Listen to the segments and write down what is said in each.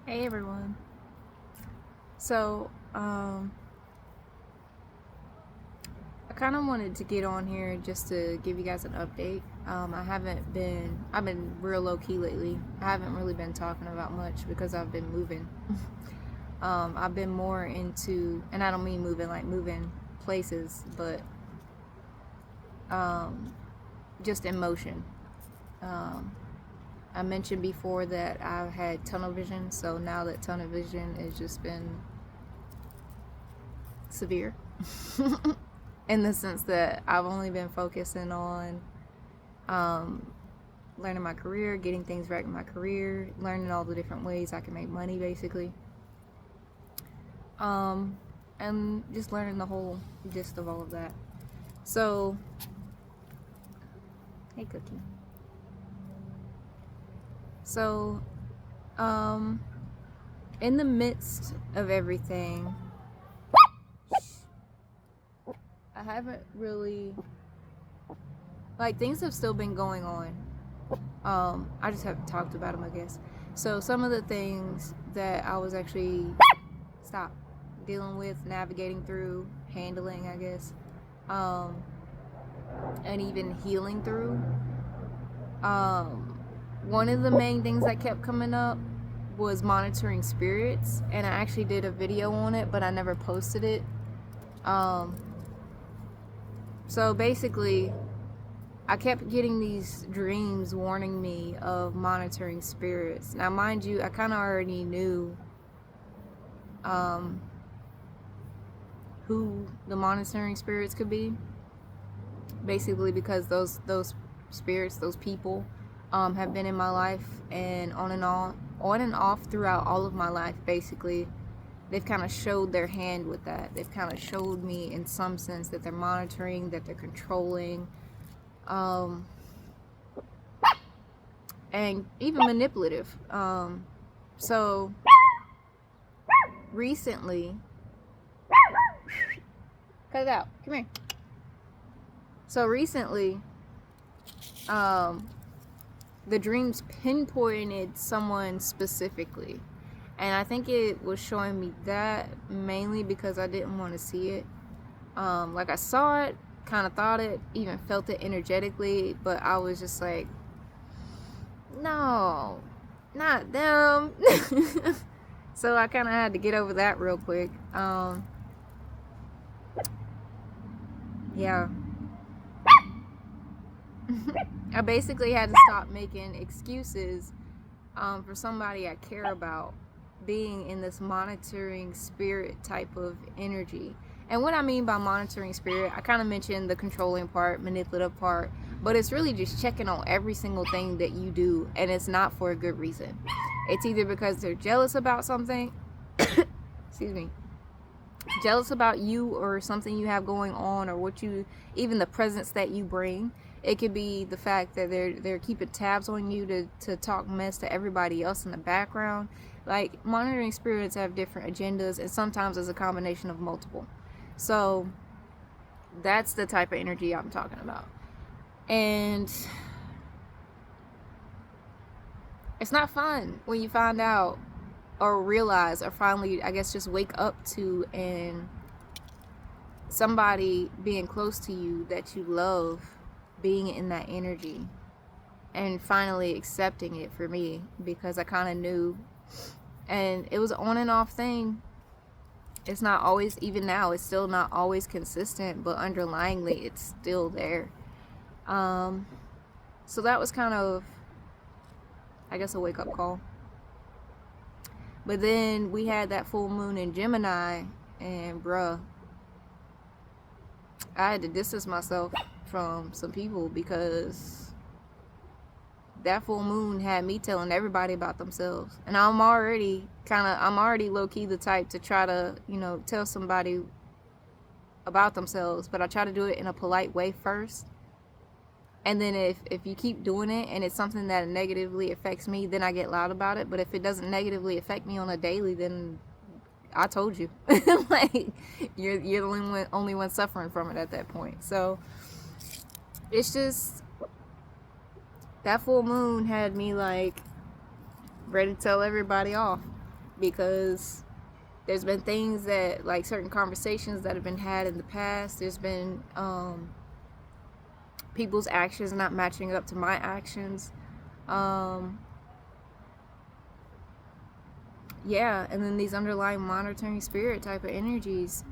Hey everyone. So, I kind of wanted to get on here just to give you guys an update. I've been real low key lately. I haven't really been talking about much because I've been moving. I've been more into, and I don't mean moving like moving places, but just in motion. I mentioned before that I've had tunnel vision, so now that tunnel vision has just been severe in the sense that I've only been focusing on learning my career, getting things right in my career, learning all the different ways I can make money basically, and just learning the whole gist of all of that. So, hey Cookie. So, in the midst of everything, I haven't really, like, things have still been going on. I just haven't talked about them, I guess. So some of the things that I was actually dealing with, navigating through, handling, I guess, and even healing through. One of the main things that kept coming up was monitoring spirits, and I actually did a video on it, but I never posted it. So basically, I kept getting these dreams warning me of monitoring spirits. Now, mind you, I kind of already knew who the monitoring spirits could be. Basically, because those spirits, those people, have been in my life and on and off throughout all of my life. Basically, they've kind of showed their hand with that. They've kind of showed me in some sense that they're monitoring, that they're controlling. And even manipulative. So recently, cut it out. Come here. So recently, the dreams pinpointed someone specifically, and I think it was showing me that mainly because I didn't want to see it. Like, I saw it, kind of thought it, even felt it energetically, but I was just like, no, not them. So I kind of had to get over that real quick. Yeah. I basically had to stop making excuses for somebody I care about being in this monitoring spirit type of energy. And what I mean by monitoring spirit, I kind of mentioned the controlling part, manipulative part, but it's really just checking on every single thing that you do, and it's not for a good reason. It's either because they're jealous about something, excuse me, jealous about you or something you have going on, or even the presence that you bring. It could be the fact that they're keeping tabs on you to talk mess to everybody else in the background. Like, monitoring spirits have different agendas, and sometimes it's a combination of multiple. So that's the type of energy I'm talking about. And it's not fun when you find out or realize, or finally, I guess, just wake up to and somebody being close to you that you love being in that energy, and finally accepting it for me, because I kind of knew, and it was an on and off thing. It's not always, even now, it's still not always consistent, but underlyingly it's still there. So that was kind of, I guess, a wake-up call. But then we had that full moon in Gemini, and bruh, I had to distance myself from some people because that full moon had me telling everybody about themselves. And I'm already low-key the type to try to, tell somebody about themselves, but I try to do it in a polite way first. And then if you keep doing it and it's something that negatively affects me, then I get loud about it. But if it doesn't negatively affect me on a daily, then I told you. Like, you're the only one suffering from it at that point. So it's just, that full moon had me, like, ready to tell everybody off. because there's been things that, like certain conversations that have been had in the past. There's been people's actions not matching up to my actions. Yeah, and then these underlying monitoring spirit type of energies.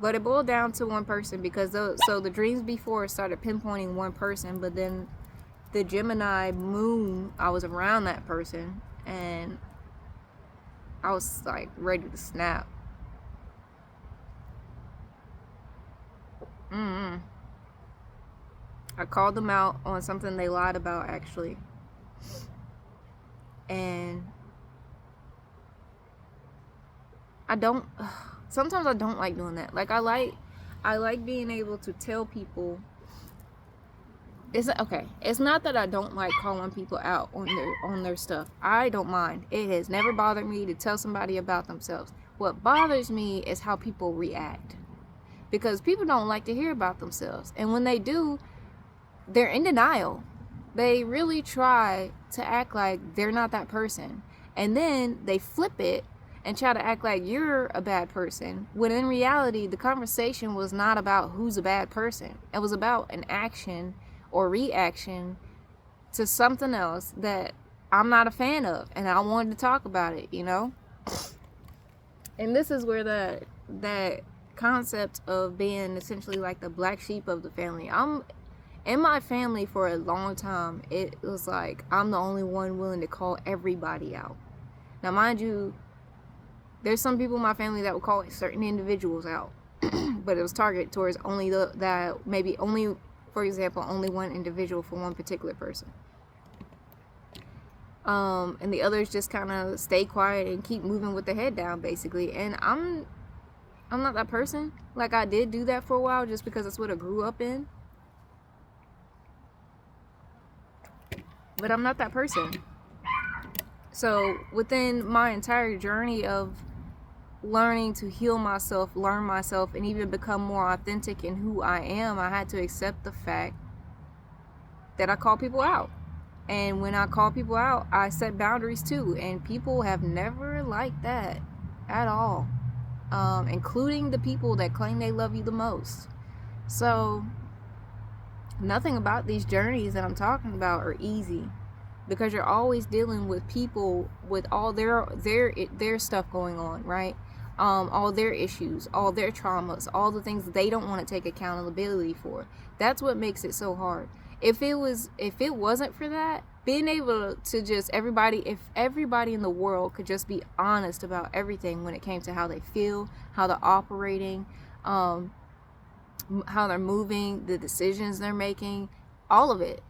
But it boiled down to one person, because so the dreams before started pinpointing one person, but then the Gemini moon, I was around that person and I was like ready to snap. I called them out on something they lied about, actually. And sometimes I don't like doing that. Like I like being able to tell people. It's okay. It's not that I don't like calling people out on their stuff. I don't mind. It has never bothered me to tell somebody about themselves. What bothers me is how people react. Because people don't like to hear about themselves. And when they do, they're in denial. They really try to act like they're not that person. And then they flip it and try to act like you're a bad person, when in reality the conversation was not about who's a bad person. It was about an action or reaction to something else that I'm not a fan of, and I wanted to talk about it, you know? And this is where that concept of being essentially like the black sheep of the family. I'm in my family for a long time. It was like I'm the only one willing to call everybody out. Now, mind you, there's some people in my family that would call certain individuals out, but it was targeted towards only that maybe only, for example, only one individual for one particular person. And the others just kind of stay quiet and keep moving with their head down, basically. And I'm not that person. Like, I did do that for a while just because that's what I grew up in. But I'm not that person. So within my entire journey of learning to heal myself, learn myself, and even become more authentic in who I am, I had to accept the fact that I call people out. And when I call people out, I set boundaries too. And people have never liked that at all, including the people that claim they love you the most. So nothing about these journeys that I'm talking about are easy, because you're always dealing with people with all their stuff going on, right? All their issues, all their traumas, all the things they don't want to take accountability for. That's what makes it so hard. If it wasn't for that, being able to just if everybody in the world could just be honest about everything when it came to how they feel, how they're operating, how they're moving, the decisions they're making, all of it,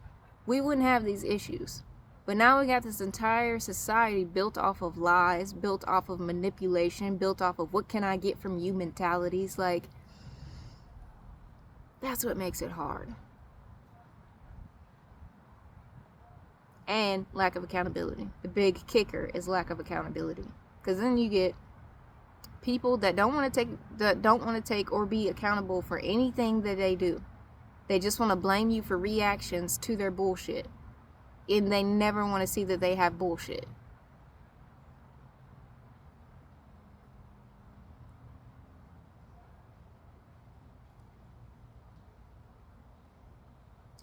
we wouldn't have these issues. But now we got this entire society built off of lies, built off of manipulation, built off of what can I get from you mentalities. Like, that's what makes it hard. And lack of accountability. The big kicker is lack of accountability. Because then you get people that don't want to take or be accountable for anything that they do. They just want to blame you for reactions to their bullshit. And they never want to see that they have bullshit.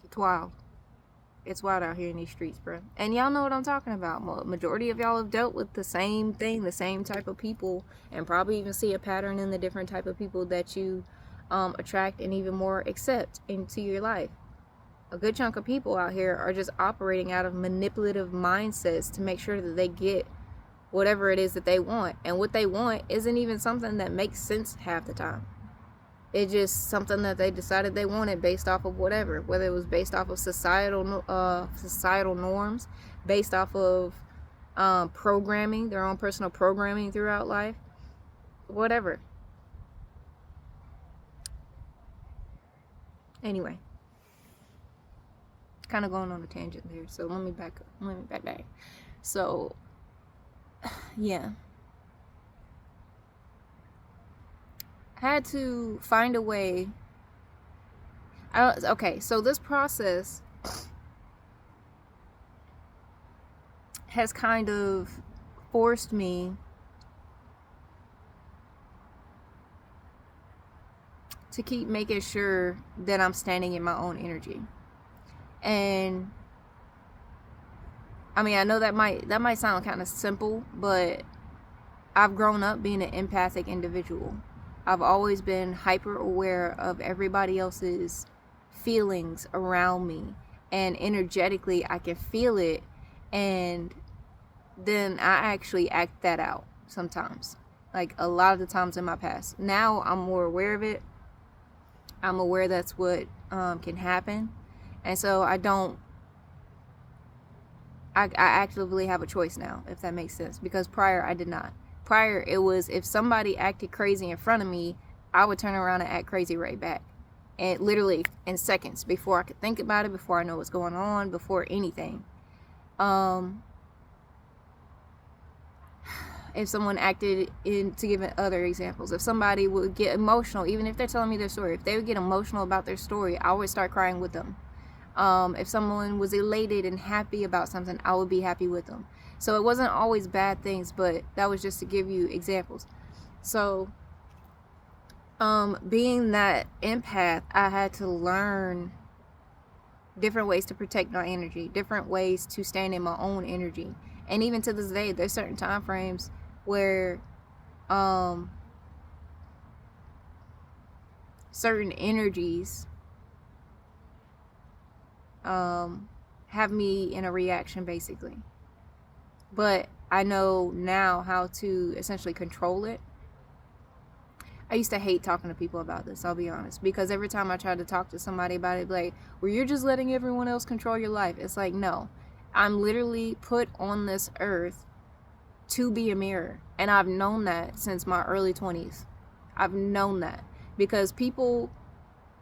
It's wild. It's wild out here in these streets, bro. And y'all know what I'm talking about. Majority of y'all have dealt with the same thing, the same type of people, and probably even see a pattern in the different type of people that you attract and even more accept into your life. A good chunk of people out here are just operating out of manipulative mindsets to make sure that they get whatever it is that they want. And what they want isn't even something that makes sense half the time. It's just something that they decided they wanted based off of whatever, whether it was based off of societal norms, based off of programming, their own personal programming throughout life, whatever. Anyway, kind of going on a tangent there, so let me back up. So yeah, had to find a way. Okay, so this process has kind of forced me to keep making sure that I'm standing in my own energy. And I mean, I know that might sound kind of simple, but I've grown up being an empathic individual. I've always been hyper aware of everybody else's feelings around me, and energetically I can feel it, and then I actually act that out sometimes, like a lot of the times in my past. Now I'm more aware of it. I'm aware that's what can happen, and so I actively have a choice now, if that makes sense, because prior I did not. Prior, it was if somebody acted crazy in front of me, I would turn around and act crazy right back. And literally in seconds, before I could think about it, before I know what's going on, before anything. If someone acted to give other examples, if somebody would get emotional, even if they're telling me their story, if they would get emotional about their story, I would start crying with them. If someone was elated and happy about something, I would be happy with them. So it wasn't always bad things, but that was just to give you examples. So being that empath, I had to learn different ways to protect my energy, different ways to stand in my own energy. And even to this day, there's certain time frames where certain energies have me in a reaction, basically. But I know now how to essentially control it. I used to hate talking to people about this, I'll be honest, because every time I tried to talk to somebody about it, like, well, you're just letting everyone else control your life. It's like, no, I'm literally put on this earth to be a mirror. And I've known that since my early 20s. I've known that because people,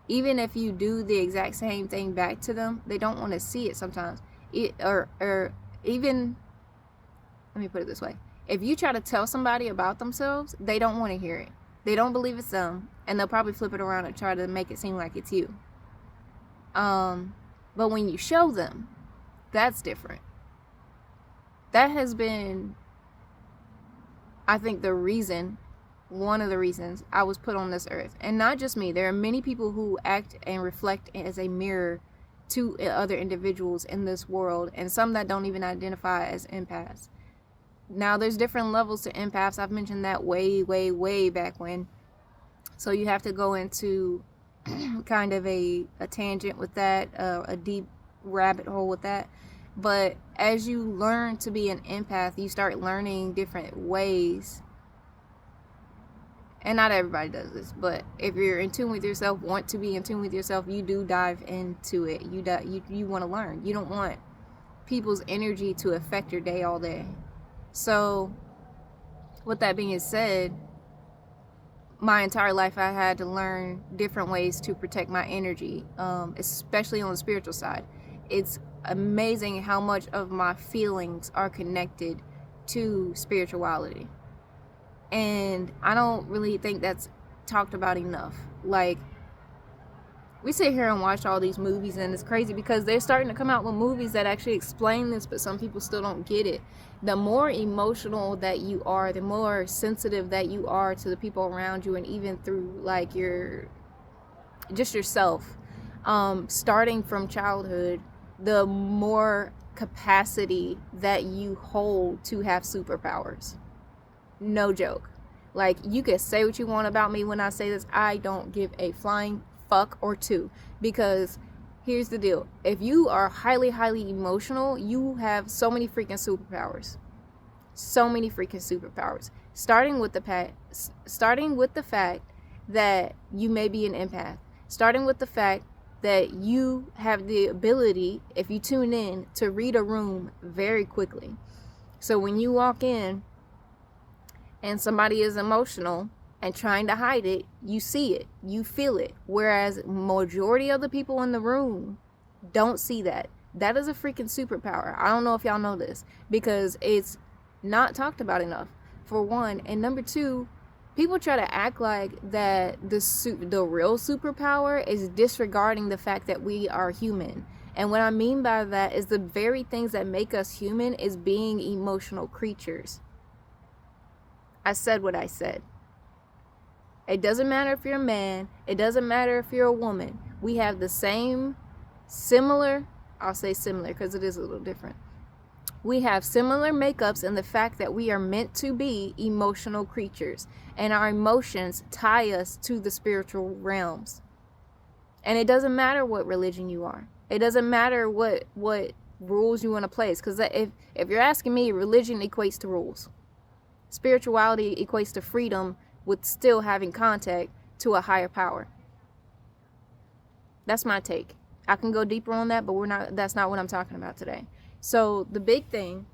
even if you do the exact same thing back to them, they don't want to see it sometimes. Or even, let me put it this way. If you try to tell somebody about themselves, they don't want to hear it. They don't believe it's them, and they'll probably flip it around and try to make it seem like it's you. But when you show them, that's different. That has been, I think, one of the reasons I was put on this earth. And not just me. There are many people who act and reflect as a mirror to other individuals in this world, and some that don't even identify as empaths. Now, there's different levels to empaths. I've mentioned that way, way, way back when. So you have to go into kind of a tangent with that, a deep rabbit hole with that. But as you learn to be an empath, you start learning different ways. And not everybody does this, but if you're in tune with yourself, want to be in tune with yourself, you do dive into it. You want to learn. You don't want people's energy to affect your day all day. So, with that being said, my entire life I had to learn different ways to protect my energy, especially on the spiritual side. It's amazing how much of my feelings are connected to spirituality. And I don't really think that's talked about enough. Like, we sit here and watch all these movies, and it's crazy because they're starting to come out with movies that actually explain this, but some people still don't get it. The more emotional that you are, the more sensitive that you are to the people around you, and even through like just yourself, starting from childhood, the more capacity that you hold to have superpowers. No joke. Like, you can say what you want about me when I say this. I don't give a flying fuck or two, because here's the deal. If you are highly emotional, you have so many freaking superpowers. Starting with the fact that you may be an empath. Starting with the fact that you have the ability, if you tune in, to read a room very quickly. So when you walk in and somebody is emotional and trying to hide it, you see it, you feel it. Whereas majority of the people in the room don't see that. That is a freaking superpower. I don't know if y'all know this, because it's not talked about enough, for one. And number two, people try to act like that the real superpower is disregarding the fact that we are human. And what I mean by that is the very things that make us human is being emotional creatures. I said what I said. It doesn't matter if you're a man. It doesn't matter if you're a woman. We have the same similar, I'll say similar because it is a little different. We have similar makeups in the fact that we are meant to be emotional creatures. And our emotions tie us to the spiritual realms. And it doesn't matter what religion you are. It doesn't matter what rules you want to place. Because if you're asking me, religion equates to rules. Spirituality equates to freedom with still having contact to a higher power. That's my take. I can go deeper on that, but that's not what I'm talking about today. So the big thing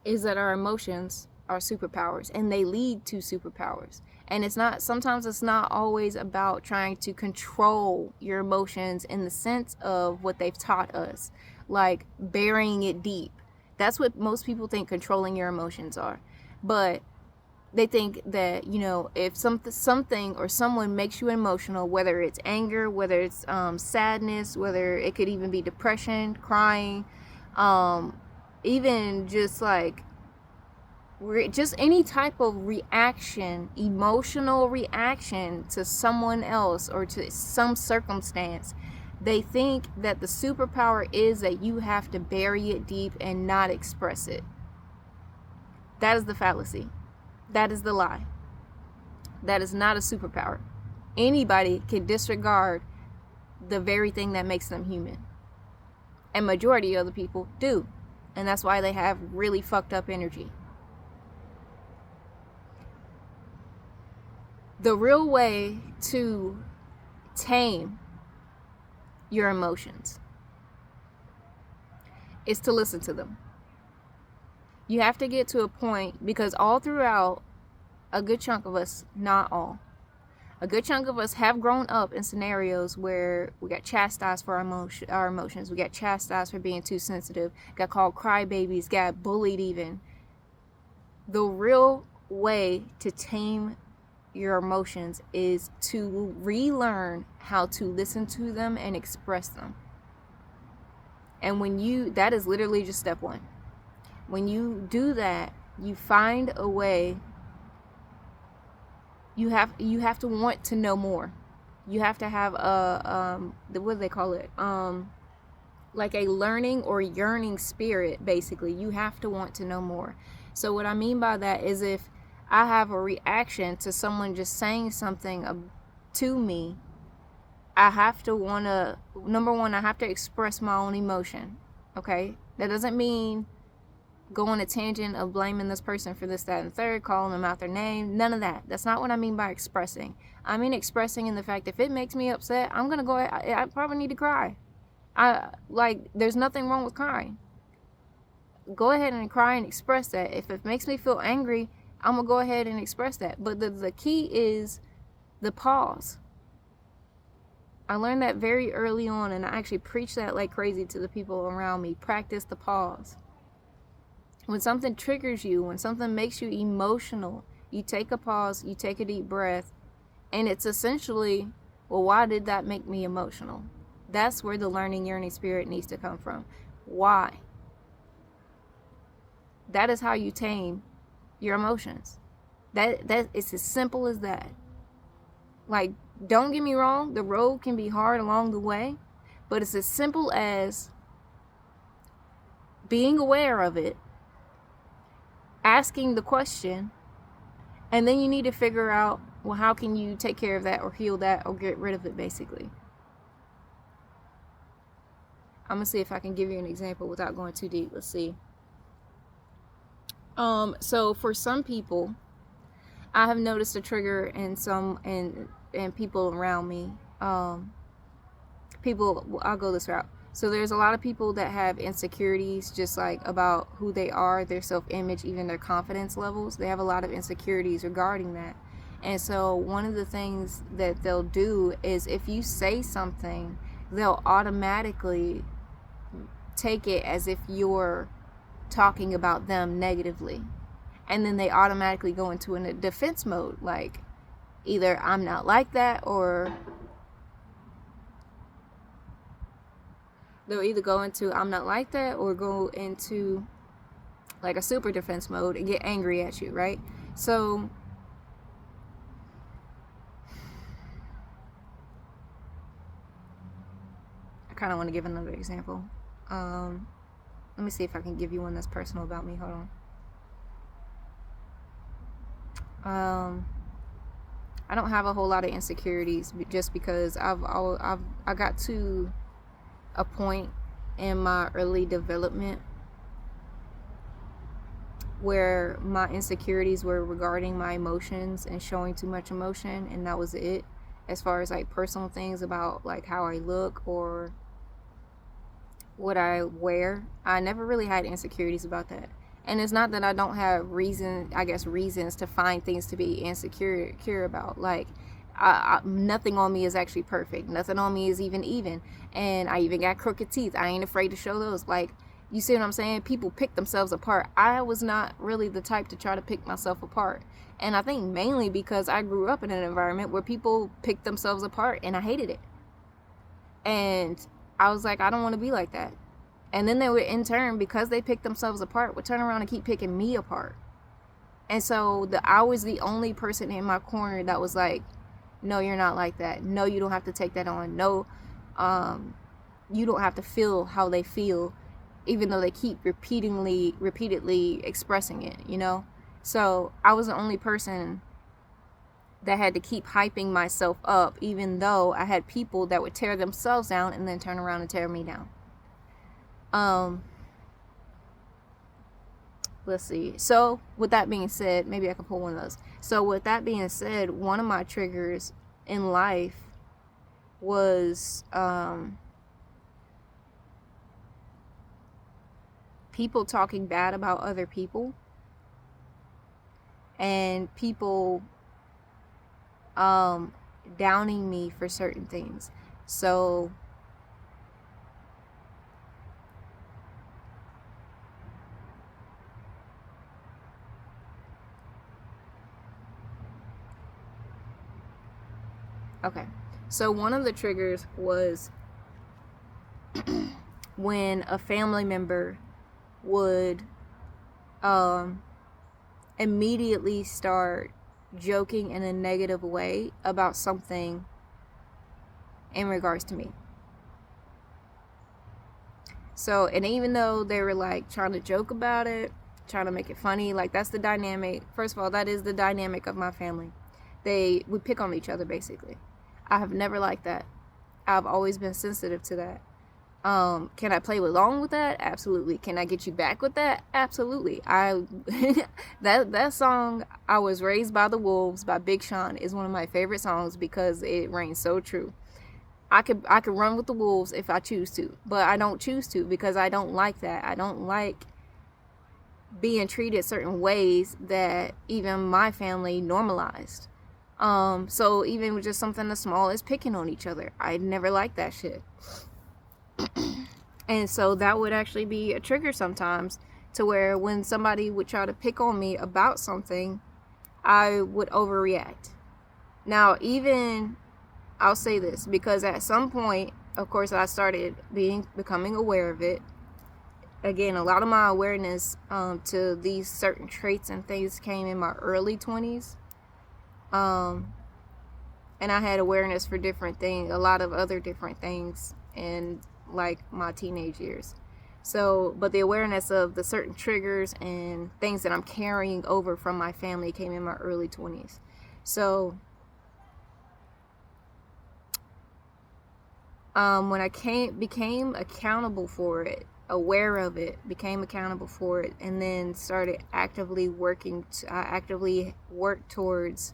is that our emotions are superpowers, and they lead to superpowers. And sometimes it's not always about trying to control your emotions in the sense of what they've taught us, like burying it deep. That's what most people think controlling your emotions are. But they think that, if something or someone makes you emotional, whether it's anger, whether it's sadness, whether it could even be depression, crying, even just like just any type of reaction, emotional reaction to someone else or to some circumstance, they think that the superpower is that you have to bury it deep and not express it. That is the fallacy. That is the lie. That is not a superpower. Anybody can disregard the very thing that makes them human. And majority of the people do. And that's why they have really fucked up energy. The real way to tame your emotions is to listen to them. You have to get to a point, because all throughout, a good chunk of us, not all, a good chunk of us have grown up in scenarios where we got chastised for our emotions. We got chastised for being too sensitive, got called crybabies, got bullied even. The real way to tame your emotions is to relearn how to listen to them and express them. And that is literally just step one. When you do that, you find a way. You have to want to know more. You have to have what do they call it? Like a learning or yearning spirit, basically. You have to want to know more. So what I mean by that is, if I have a reaction to someone just saying something to me, I have to number one, I have to express my own emotion. Okay? That doesn't mean go on a tangent of blaming this person for this, that, and third, calling them out their name. None of that. That's not what I mean by expressing. I mean expressing in the fact, if it makes me upset, I'm going to go ahead. I probably need to cry. There's nothing wrong with crying. Go ahead and cry and express that. If it makes me feel angry, I'm going to go ahead and express that. But the key is the pause. I learned that very early on, and I actually preach that like crazy to the people around me. Practice the pause. When something triggers you, when something makes you emotional, you take a pause, you take a deep breath, and it's essentially, well, why did that make me emotional? That's where the learning, yearning spirit needs to come from. Why? That is how you tame your emotions. That it's as simple as that. Like, don't get me wrong, the road can be hard along the way, but it's as simple as being aware of it, asking the question, and then you need to figure out, well, how can you take care of that or heal that or get rid of it, basically. I'm going to see if I can give you an example without going too deep. Let's see. So for some people, I have noticed a trigger in some and people around me. I'll go this route. So there's a lot of people that have insecurities, just like about who they are, their self-image, even their confidence levels. They have a lot of insecurities regarding that. And so one of the things that they'll do is, if you say something, they'll automatically take it as if you're talking about them negatively. And then they automatically go into a defense mode, like either I'm not like that, or they'll either go into I'm not like that, or go into like a super defense mode and get angry at you, right? So I kind of want to give another example. Let me see if I can give you one that's personal about me. Hold on. I don't have a whole lot of insecurities, just because I got to a point in my early development where my insecurities were regarding my emotions and showing too much emotion, and that was it. As far as like personal things about like how I look or what I wear, I never really had insecurities about that. And it's not that I don't have reasons to find things to be insecure about. Like, nothing on me is actually perfect. Nothing on me is even. And I even got crooked teeth. I ain't afraid to show those. Like, you see what I'm saying? People pick themselves apart. I was not really the type to try to pick myself apart. And I think mainly because I grew up in an environment where people picked themselves apart, and I hated it. And I was like, I don't want to be like that. And then they would, in turn, because they picked themselves apart, would turn around and keep picking me apart. And so I was the only person in my corner that was like, no, you're not like that. No, you don't have to take that on. No, you don't have to feel how they feel, even though they keep repeatedly expressing it, you know? So I was the only person that had to keep hyping myself up, even though I had people that would tear themselves down and then turn around and tear me down. Let's see. So with that being said, maybe I can pull one of those. So with that being said, one of my triggers in life was people talking bad about other people, and people downing me for certain things. So okay, so one of the triggers was when a family member would immediately start joking in a negative way about something in regards to me. So, and even though they were like trying to joke about it, trying to make it funny, like that's the dynamic. First of all, that is the dynamic of my family. We pick on each other, basically. I have never liked that. I've always been sensitive to that. Can I play along with that? Absolutely. Can I get you back with that? Absolutely. That song, I Was Raised by the Wolves by Big Sean, is one of my favorite songs because it rings so true. I could run with the wolves if I choose to, but I don't choose to because I don't like that. I don't like being treated certain ways that even my family normalized. So even with just something as small as picking on each other, I never liked that shit. And so that would actually be a trigger sometimes, to where when somebody would try to pick on me about something, I would overreact. Now, even I'll say this because at some point, of course, I started becoming aware of it. Again, a lot of my awareness to these certain traits and things came in my early 20s. And I had awareness for different things, a lot of other different things in like my teenage years. So, but the awareness of the certain triggers and things that I'm carrying over from my family came in my early 20s. So, when I became accountable for it, aware of it, became accountable for it, and then started actively I actively worked towards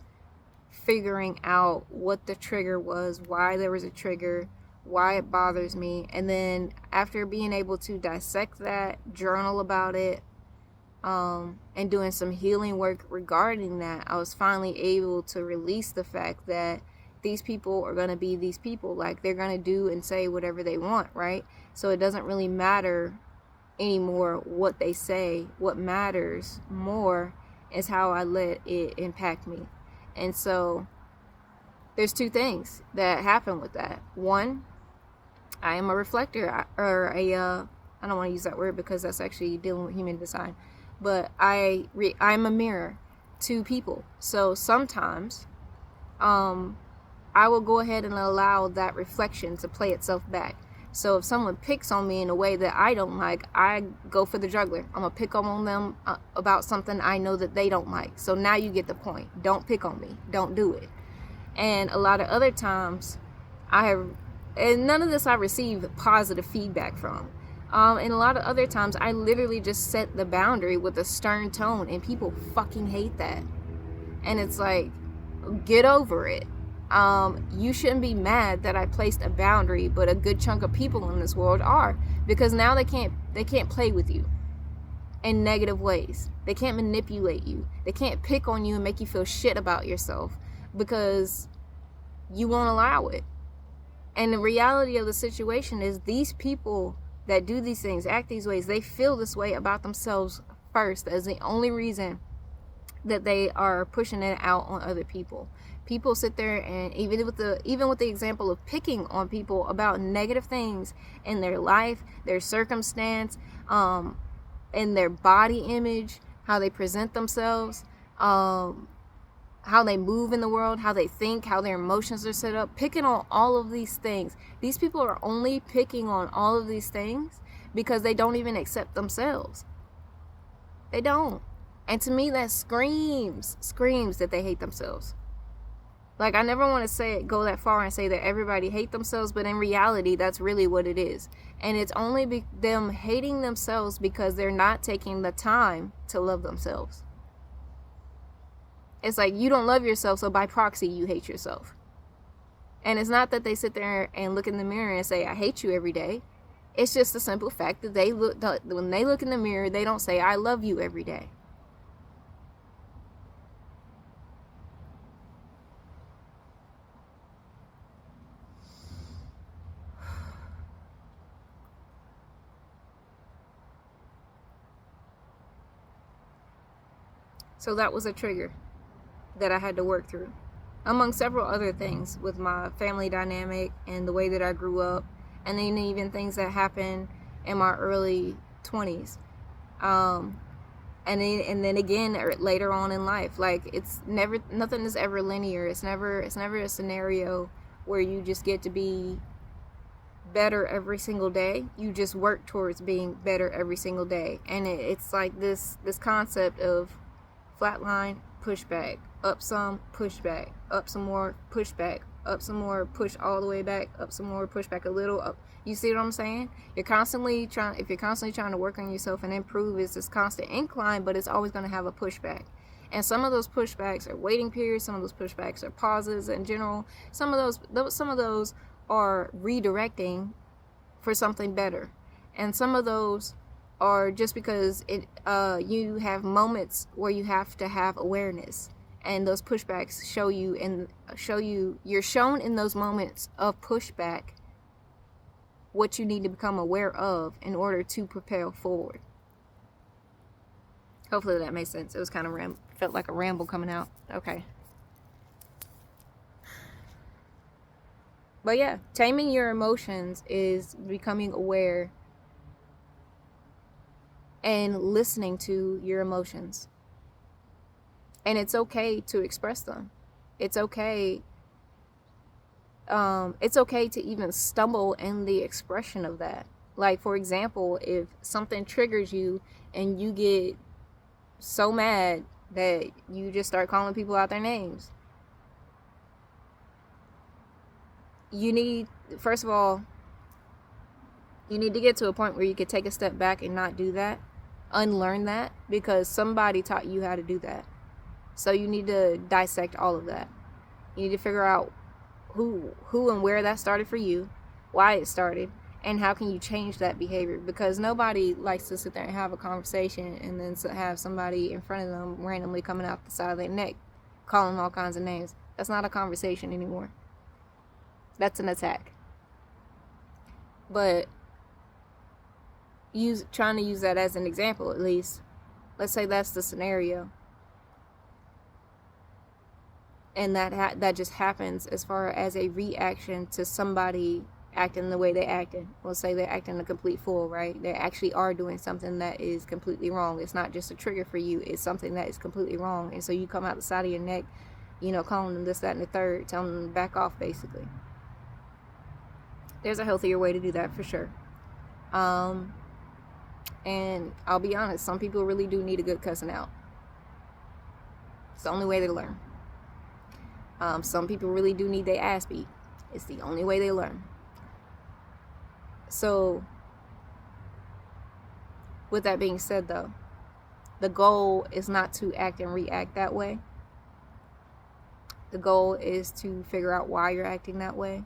figuring out what the trigger was, why there was a trigger, why it bothers me. And then after being able to dissect that, journal about it, and doing some healing work regarding that, I was finally able to release the fact that these people are going to be these people. Like, they're going to do and say whatever they want, right? So it doesn't really matter anymore what they say. What matters more is how I let it impact me. And so there's two things that happen with that. One, I am a reflector, or a I don't want to use that word because that's actually dealing with human design, but I'm a mirror to people. So sometimes I will go ahead and allow that reflection to play itself back. So if someone picks on me in a way that I don't like, I go for the juggler. I'm gonna pick on them about something I know that they don't like. So now you get the point. Don't pick on me. Don't do it. And a lot of other times, and none of this I receive positive feedback from. And a lot of other times, I literally just set the boundary with a stern tone, and people fucking hate that. And it's like, get over it. You shouldn't be mad that I placed a boundary, but a good chunk of people in this world are, because now they can't play with you in negative ways. They can't manipulate you. They can't pick on you and make you feel shit about yourself because you won't allow it. And the reality of the situation is, these people that do these things, act these ways, they feel this way about themselves first, as the only reason that they are pushing it out on other people. People sit there, and even with the example of picking on people about negative things in their life, their circumstance, in their body image, how they present themselves, how they move in the world, how they think, how their emotions are set up, picking on all of these things. These people are only picking on all of these things because they don't even accept themselves. They don't. And to me, that screams that they hate themselves. Like, I never want to go that far and say that everybody hate themselves, but in reality, that's really what it is. And it's only them hating themselves because they're not taking the time to love themselves. It's like, you don't love yourself, so by proxy, you hate yourself. And it's not that they sit there and look in the mirror and say, I hate you every day. It's just the simple fact that when they look in the mirror, they don't say, I love you every day. So that was a trigger that I had to work through, among several other things with my family dynamic and the way that I grew up, and then even things that happened in my early 20s. And then again later on in life. Like, nothing is ever linear. It's never a scenario where you just get to be better every single day. You just work towards being better every single day. And it's like this concept of flatline, pushback, up some, pushback, up some more, pushback, up some more, push all the way back, up some more, push back a little, up. You see what I'm saying? If you're constantly trying to work on yourself and improve, it's this constant incline, but it's always going to have a pushback. And some of those pushbacks are waiting periods, some of those pushbacks are pauses in general. Some of those are redirecting for something better. And some of those are just because you have moments where you have to have awareness, and those pushbacks show you you're shown in those moments of pushback what you need to become aware of in order to propel forward. Hopefully that makes sense. It was kind of felt like a ramble coming out. Okay. But yeah, taming your emotions is becoming aware and listening to your emotions. And it's okay to express them. It's okay. It's okay to even stumble in the expression of that. Like, for example, if something triggers you and you get so mad that you just start calling people out their names, first of all, you need to get to a point where you can take a step back and not do that. Unlearn that, because somebody taught you how to do that. So you need to dissect all of that. You need to figure out who and where that started for you, why it started, and how can you change that behavior. Because nobody likes to sit there and have a conversation and then have somebody in front of them randomly coming out the side of their neck calling all kinds of names. That's not a conversation anymore. That's an attack. But trying to use that as an example, at least, let's say that's the scenario, and that just happens as far as a reaction to somebody acting the way they're acting. Let's say they're acting a complete fool, right? They actually are doing something that is completely wrong. It's not just a trigger for you. It's something that is completely wrong. And so you come out the side of your neck, calling them this, that, and the third, telling them to back off, basically. There's a healthier way to do that for sure. And I'll be honest, some people really do need a good cussing out. It's the only way they learn. Some people really do need their ass beat. It's the only way they learn. So, with that being said, though, the goal is not to act and react that way. The goal is to figure out why you're acting that way.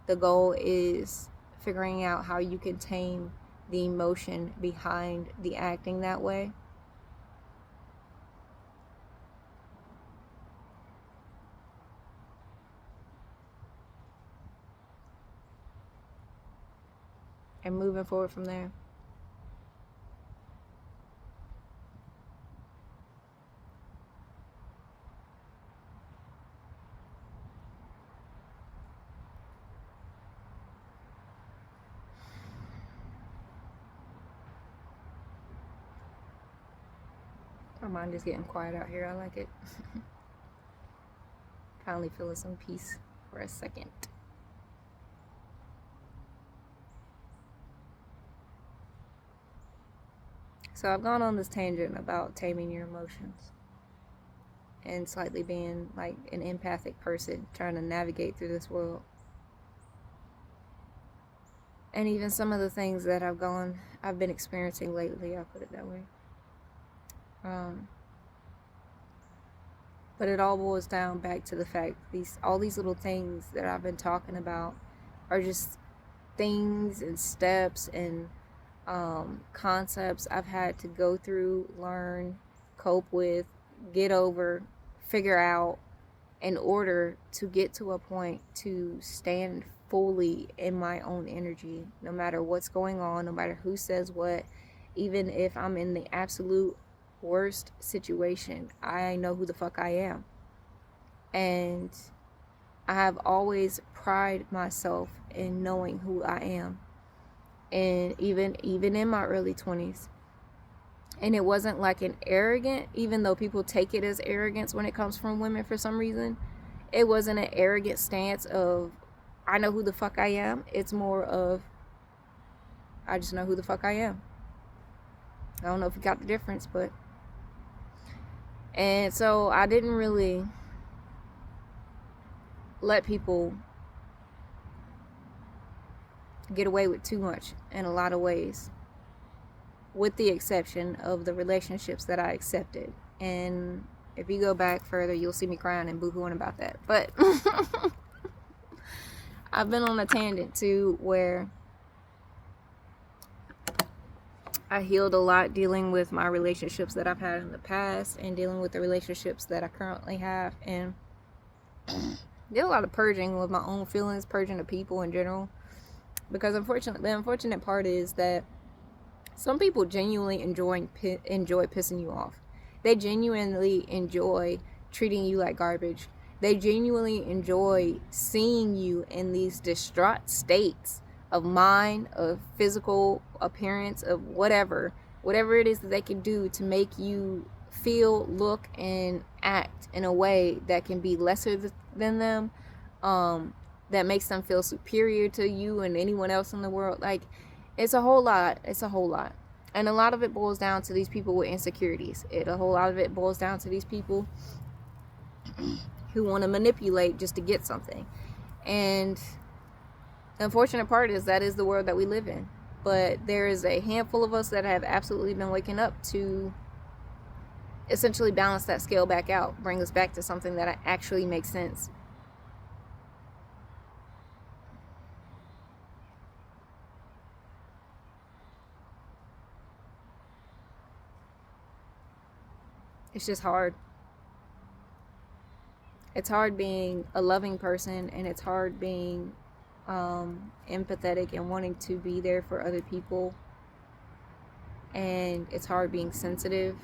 The goal is figuring out how you can tame the emotion behind the acting that way. And moving forward from there. My mind is getting quiet out here. I like it. Finally feeling some peace for a second. So I've gone on this tangent about taming your emotions and slightly being like an empathic person trying to navigate through this world. And even some of the things that I've been experiencing lately, I'll put it that way. But it all boils down back to the fact all these little things that I've been talking about are just things and steps and concepts I've had to go through, learn, cope with, get over, figure out in order to get to a point to stand fully in my own energy, no matter what's going on, no matter who says what. Even if I'm in the absolute worst situation, I know who the fuck I am. And I have always prided myself in knowing who I am. And even in my early 20s. And it wasn't like an arrogant, even though people take it as arrogance when it comes from women for some reason. It wasn't an arrogant stance of, I know who the fuck I am. It's more of, I just know who the fuck I am. I don't know if you got the difference, but. And so I didn't really let people get away with too much in a lot of ways, with the exception of the relationships that I accepted. And if you go back further, you'll see me crying and boo-hooing about that. But I've been on a tangent too where I healed a lot dealing with my relationships that I've had in the past and dealing with the relationships that I currently have, and did a lot of purging with my own feelings, purging the people in general. Because unfortunately, the unfortunate part is that some people genuinely enjoy pissing you off. They genuinely enjoy treating you like garbage. They genuinely enjoy seeing you in these distraught states of mind, of physical appearance, of whatever it is that they can do to make you feel, look, and act in a way that can be lesser than them, that makes them feel superior to you and anyone else in the world. Like, it's a whole lot. And a lot of it boils down to these people with insecurities. A whole lot of it boils down to these people who want to manipulate just to get something. And the unfortunate part is that is the world that we live in. But there is a handful of us that have absolutely been waking up to essentially balance that scale back out, bring us back to something that actually makes sense. It's just hard. It's hard being a loving person, and it's hard being empathetic and wanting to be there for other people. And it's hard being sensitive,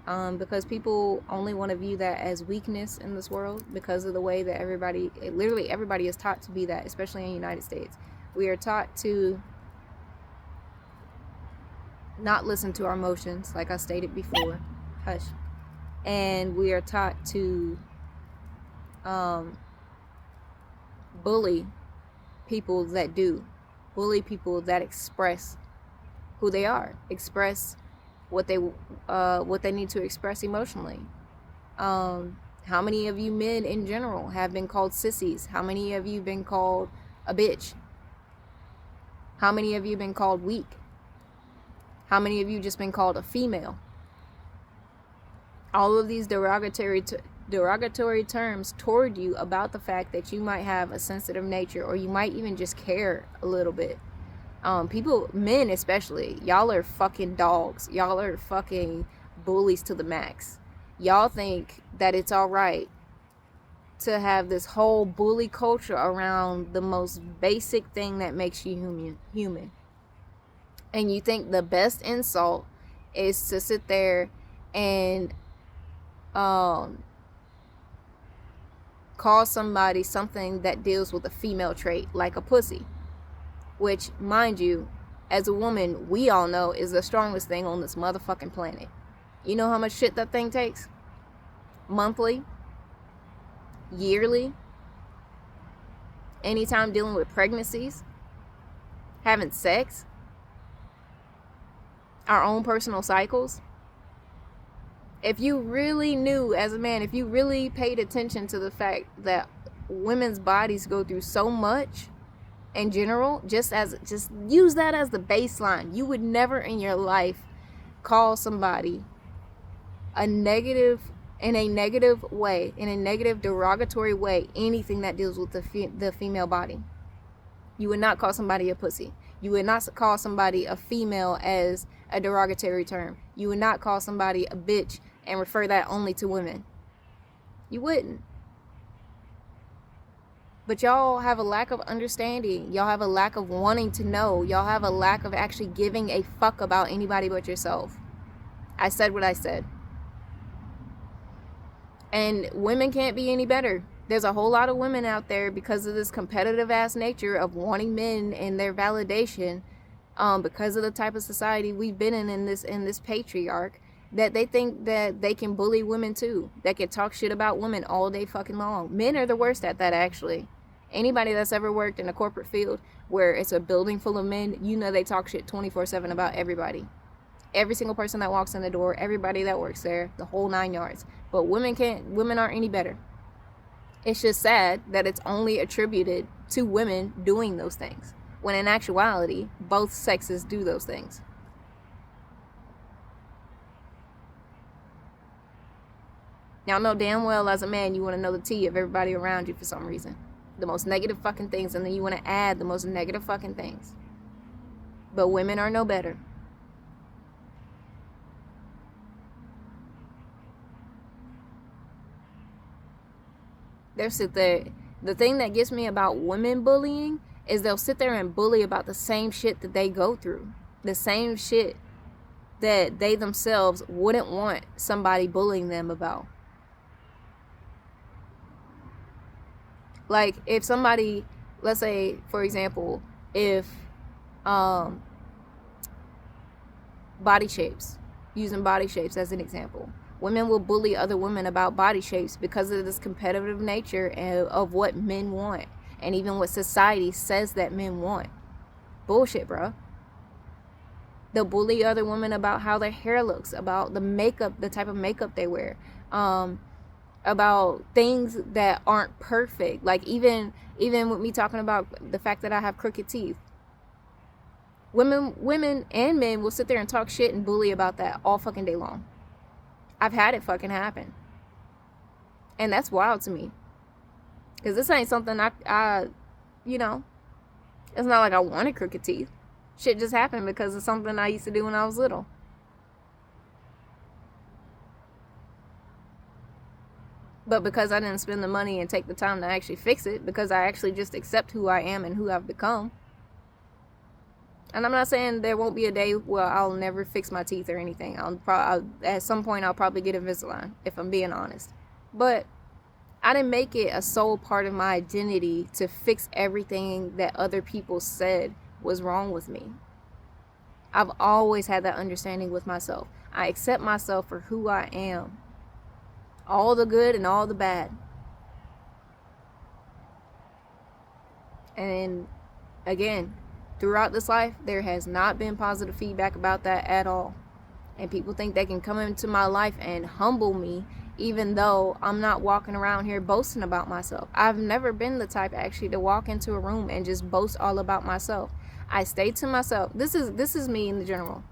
because people only want to view that as weakness in this world because of the way that everybody is taught to be that, especially in the United States. We are taught to not listen to our emotions, like I stated before. Hush. And we are taught to bully people that do. Bully people that express who they are, express what they need to express emotionally. How many of you men in general have been called sissies? How many of you been called a bitch? How many of you been called weak? How many of you just been called a female? All of these derogatory terms toward you about the fact that you might have a sensitive nature, or you might even just care a little bit. People, men especially, y'all are fucking dogs. Y'all are fucking bullies to the max. Y'all think that it's all right to have this whole bully culture around the most basic thing that makes you human. And you think the best insult is to sit there and call somebody something that deals with a female trait, like a pussy, which, mind you, as a woman, we all know is the strongest thing on this motherfucking planet. You know how much shit that thing takes? Monthly, yearly, anytime dealing with pregnancies, having sex, our own personal cycles. If you really knew as a man, if you really paid attention to the fact that women's bodies go through so much in general, just use that as the baseline, you would never in your life call somebody in a negative way, in a negative derogatory way, anything that deals with the female body. You would not call somebody a pussy. You would not call somebody a female as a derogatory term. You would not call somebody a bitch and refer that only to women. You wouldn't. But y'all have a lack of understanding. Y'all have a lack of wanting to know. Y'all have a lack of actually giving a fuck about anybody but yourself. I said what I said. And women can't be any better. There's a whole lot of women out there, because of this competitive ass nature of wanting men and their validation, because of the type of society we've been in this patriarch, that they think that they can bully women too. That can talk shit about women all day fucking long. Men are the worst at that, actually. Anybody that's ever worked in a corporate field where it's a building full of men, you know they talk shit 24/7 about everybody. Every single person that walks in the door, everybody that works there, the whole 9 yards. But women aren't any better. It's just sad that it's only attributed to women doing those things, when in actuality, both sexes do those things. Y'all know damn well as a man you want to know the tea of everybody around you for some reason. The most negative fucking things, and then you want to add the most negative fucking things. But women are no better. They'll sit there. The thing that gets me about women bullying is they'll sit there and bully about the same shit that they go through. The same shit that they themselves wouldn't want somebody bullying them about. Like, if somebody, let's say, for example, if body shapes, using body shapes as an example. Women will bully other women about body shapes because of this competitive nature of what men want, and even what society says that men want. Bullshit, bro. They'll bully other women about how their hair looks, about the makeup, the type of makeup they wear, about things that aren't perfect. Like even with me talking about the fact that I have crooked teeth. Women and men will sit there and talk shit and bully about that all fucking day long. I've had it fucking happen. And that's wild to me. Because this ain't something I, you know, it's not like I wanted crooked teeth. Shit just happened because of something I used to do when I was little. But because I didn't spend the money and take the time to actually fix it, because I actually just accept who I am and who I've become. And I'm not saying there won't be a day where I'll never fix my teeth or anything. At some point, I'll probably get Invisalign, if I'm being honest. But I didn't make it a sole part of my identity to fix everything that other people said was wrong with me. I've always had that understanding with myself. I accept myself for who I am, all the good and all the bad. And again, throughout this life, there has not been positive feedback about that at all. And people think they can come into my life and humble me, even though I'm not walking around here boasting about myself. I've never been the type actually to walk into a room and just boast all about myself. I stay to myself. This is me in the general.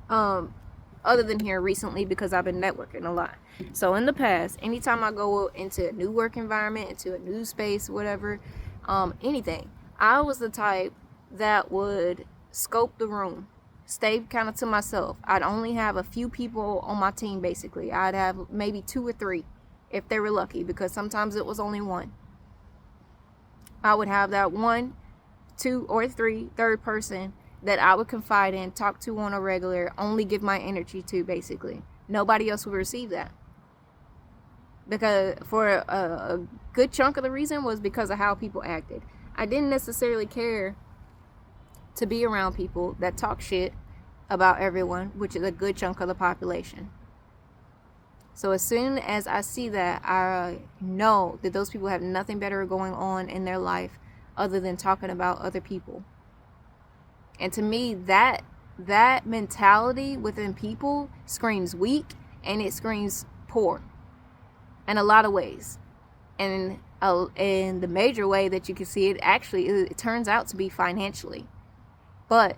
Other than here recently, because I've been networking a lot. So in the past, anytime I go into a new work environment, into a new space, whatever, anything, I was the type that would scope the room, stay kind of to myself. I'd only have a few people on my team, basically. I'd have maybe 2 or 3 if they were lucky, because sometimes it was only 1. I would have that 1, 2, or 3 third person that I would confide in, talk to on a regular, only give my energy to, basically. Nobody else would receive that. Because for a good chunk of the reason was because of how people acted. I didn't necessarily care to be around people that talk shit about everyone, which is a good chunk of the population. So as soon as I see that, I know that those people have nothing better going on in their life other than talking about other people. And to me, that mentality within people screams weak, and it screams poor in a lot of ways. And in the major way that you can see it, actually, it turns out to be financially. But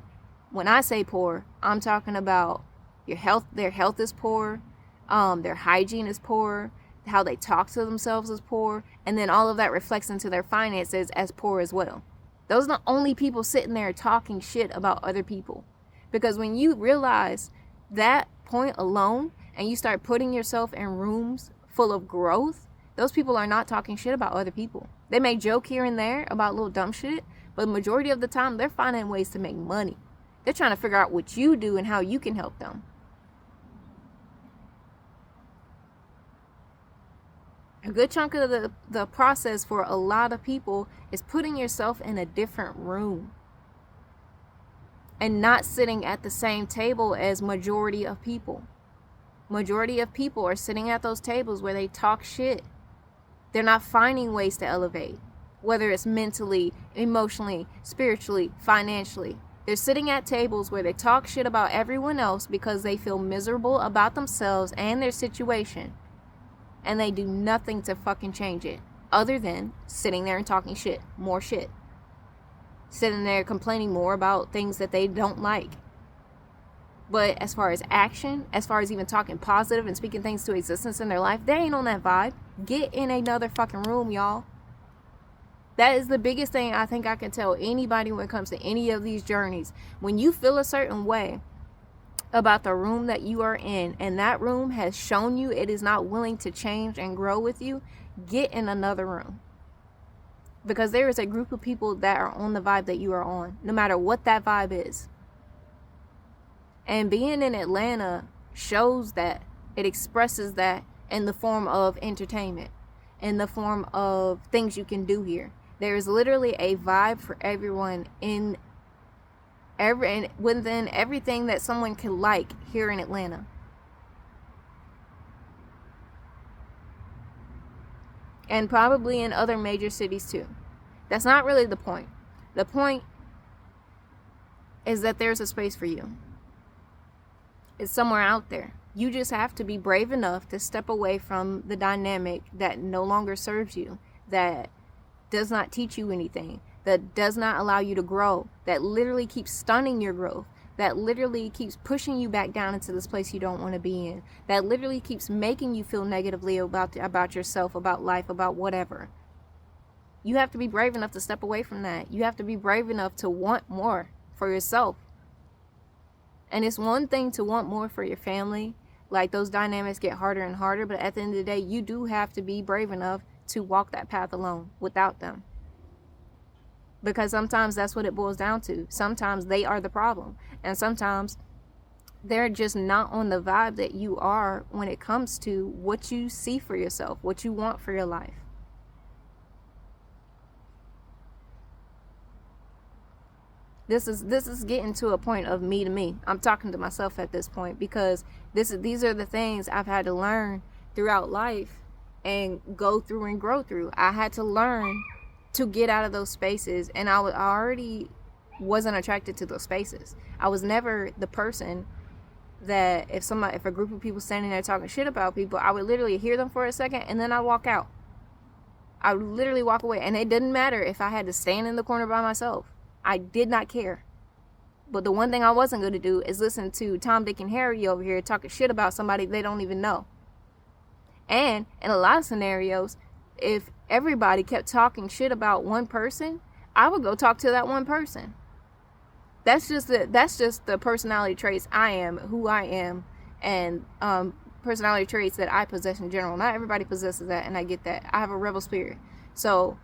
when I say poor, I'm talking about your health. Their health is poor. Their hygiene is poor. How they talk to themselves is poor. And then all of that reflects into their finances as poor as well. Those are the only people sitting there talking shit about other people. Because when you realize that point alone, and you start putting yourself in rooms full of growth, those people are not talking shit about other people. They may joke here and there about little dumb shit, but the majority of the time, they're finding ways to make money. They're trying to figure out what you do and how you can help them. A good chunk of the process for a lot of people is putting yourself in a different room and not sitting at the same table as majority of people. Majority of people are sitting at those tables where they talk shit. They're not finding ways to elevate, whether it's mentally, emotionally, spiritually, financially. They're sitting at tables where they talk shit about everyone else because they feel miserable about themselves and their situation. And they do nothing to fucking change it, other than sitting there and talking shit, more shit. Sitting there complaining more about things that they don't like. But as far as action, as far as even talking positive and speaking things to existence in their life, they ain't on that vibe. Get in another fucking room, y'all. That is the biggest thing I think I can tell anybody when it comes to any of these journeys. When you feel a certain way about the room that you are in, and that room has shown you it is not willing to change and grow with you, get in another room. Because there is a group of people that are on the vibe that you are on, no matter what that vibe is. And being in Atlanta shows that. It expresses that in the form of entertainment, in the form of things you can do here. There is literally a vibe for everyone within everything that someone can like here in Atlanta. And probably in other major cities too. That's not really the point. The point is that there's a space for you. It's somewhere out there. You just have to be brave enough to step away from the dynamic that no longer serves you, that does not teach you anything, that does not allow you to grow, that literally keeps stunning your growth, that literally keeps pushing you back down into this place you don't want to be in, that literally keeps making you feel negatively about yourself, about life, about whatever. You have to be brave enough to step away from that. You have to be brave enough to want more for yourself. And it's one thing to want more for your family. Like, those dynamics get harder and harder, but at the end of the day, you do have to be brave enough to walk that path alone without them. Because sometimes that's what it boils down to. Sometimes they are the problem. And sometimes they're just not on the vibe that you are when it comes to what you see for yourself, what you want for your life. This is getting to a point of me to me. I'm talking to myself at this point, because these are the things I've had to learn throughout life and go through and grow through. I had to learn to get out of those spaces, and I already wasn't attracted to those spaces. I was never the person that if a group of people standing there talking shit about people, I would literally hear them for a second and then I'd walk out. I would literally walk away, and it didn't matter if I had to stand in the corner by myself. I did not care. But the one thing I wasn't going to do is listen to Tom, Dick, and Harry over here talking shit about somebody they don't even know. And in a lot of scenarios, if everybody kept talking shit about one person, I would go talk to that one person. That's just the personality traits I am, who I am, and personality traits that I possess in general. Not everybody possesses that, and I get that. I have a rebel spirit. So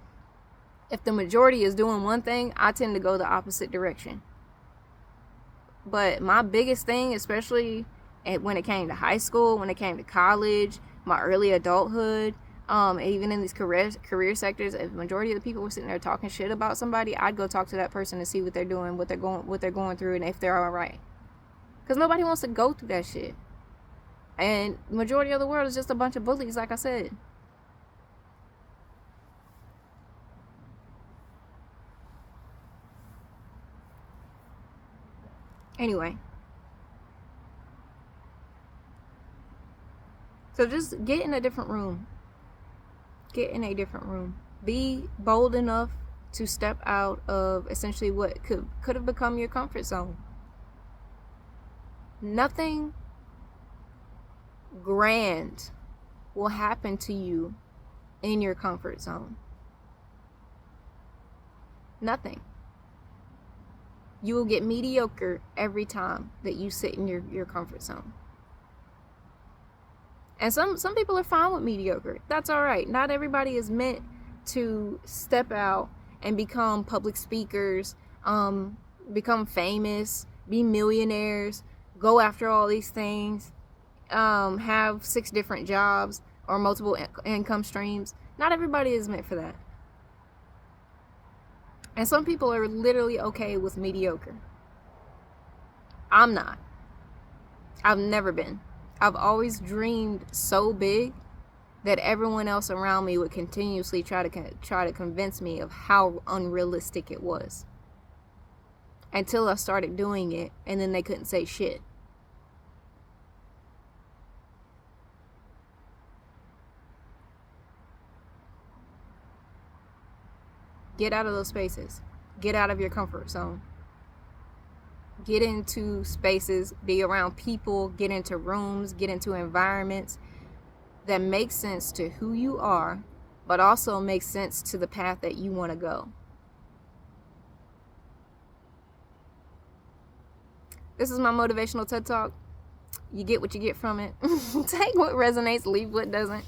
if the majority is doing one thing, I tend to go the opposite direction. But my biggest thing, especially when it came to high school, when it came to college, my early adulthood, even in these career sectors, if the majority of the people were sitting there talking shit about somebody, I'd go talk to that person and see what they're doing, what they're going through, and if they're all right. Because nobody wants to go through that shit. And the majority of the world is just a bunch of bullies, like I said. Anyway, so just get in a different room. Get in a different room. Be bold enough to step out of essentially what could have become your comfort zone. Nothing grand will happen to you in your comfort zone. Nothing. You will get mediocre every time that you sit in your comfort zone. And some people are fine with mediocre. That's all right. Not everybody is meant to step out and become public speakers, become famous, be millionaires, go after all these things, have 6 different jobs or multiple income streams. Not everybody is meant for that. And some people are literally okay with mediocre. I'm not. I've never been. I've always dreamed so big that everyone else around me would continuously try to convince me of how unrealistic it was. Until I started doing it, and then they couldn't say shit. Get out of those spaces. Get out of your comfort zone. Get into spaces, be around people, get into rooms, get into environments that make sense to who you are, but also make sense to the path that you want to go. This is my motivational TED Talk. You get what you get from it. Take what resonates, leave what doesn't.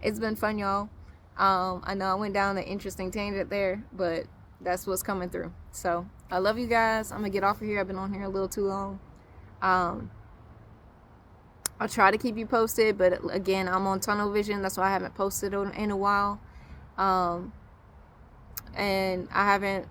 It's been fun, y'all. I know I went down an interesting tangent there, but that's what's coming through. So I love you guys. I'm gonna get off of here. I've been on here a little too long. I'll try to keep you posted, but again, I'm on tunnel vision. That's why I haven't posted in a while. And I haven't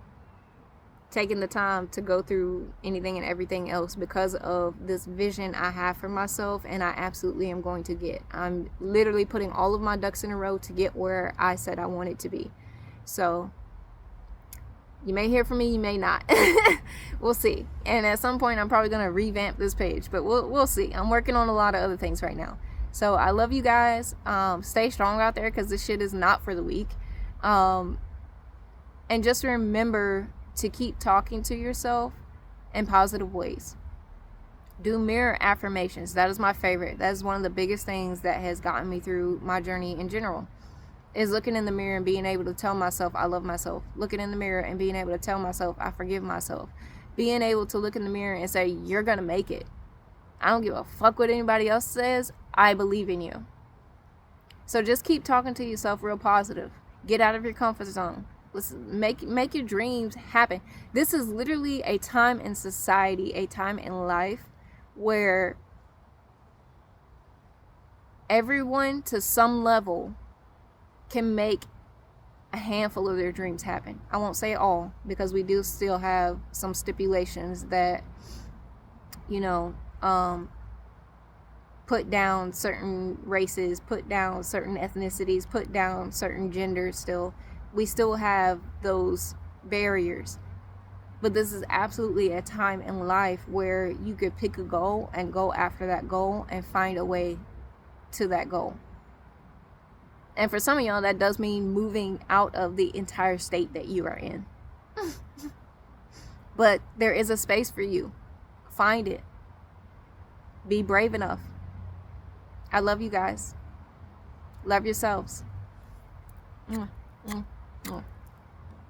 taken the time to go through anything and everything else because of this vision I have for myself, and I absolutely am going to get. I'm literally putting all of my ducks in a row to get where I said I wanted to be. So you may hear from me, you may not. We'll see. And at some point, I'm probably going to revamp this page, but we'll see. I'm working on a lot of other things right now. So I love you guys. Stay strong out there, because this shit is not for the weak. And just remember to keep talking to yourself in positive ways. Do mirror affirmations. That is my favorite. That is one of the biggest things that has gotten me through my journey in general, is looking in the mirror and being able to tell myself I love myself. Looking in the mirror and being able to tell myself I forgive myself. Being able to look in the mirror and say, you're gonna make it. I don't give a fuck what anybody else says. I believe in you. So just keep talking to yourself real positive. Get out of your comfort zone. Let's make your dreams happen. This is literally a time in society, a time in life where everyone to some level can make a handful of their dreams happen. I won't say all, because we do still have some stipulations that, you know, put down certain races, put down certain ethnicities, put down certain genders. Still, we still have those barriers. But this is absolutely a time in life where you could pick a goal and go after that goal and find a way to that goal. And for some of y'all, that does mean moving out of the entire state that you are in. But there is a space for you. Find it. Be brave enough. I love you guys. Love yourselves. Mwah, mwah, mwah.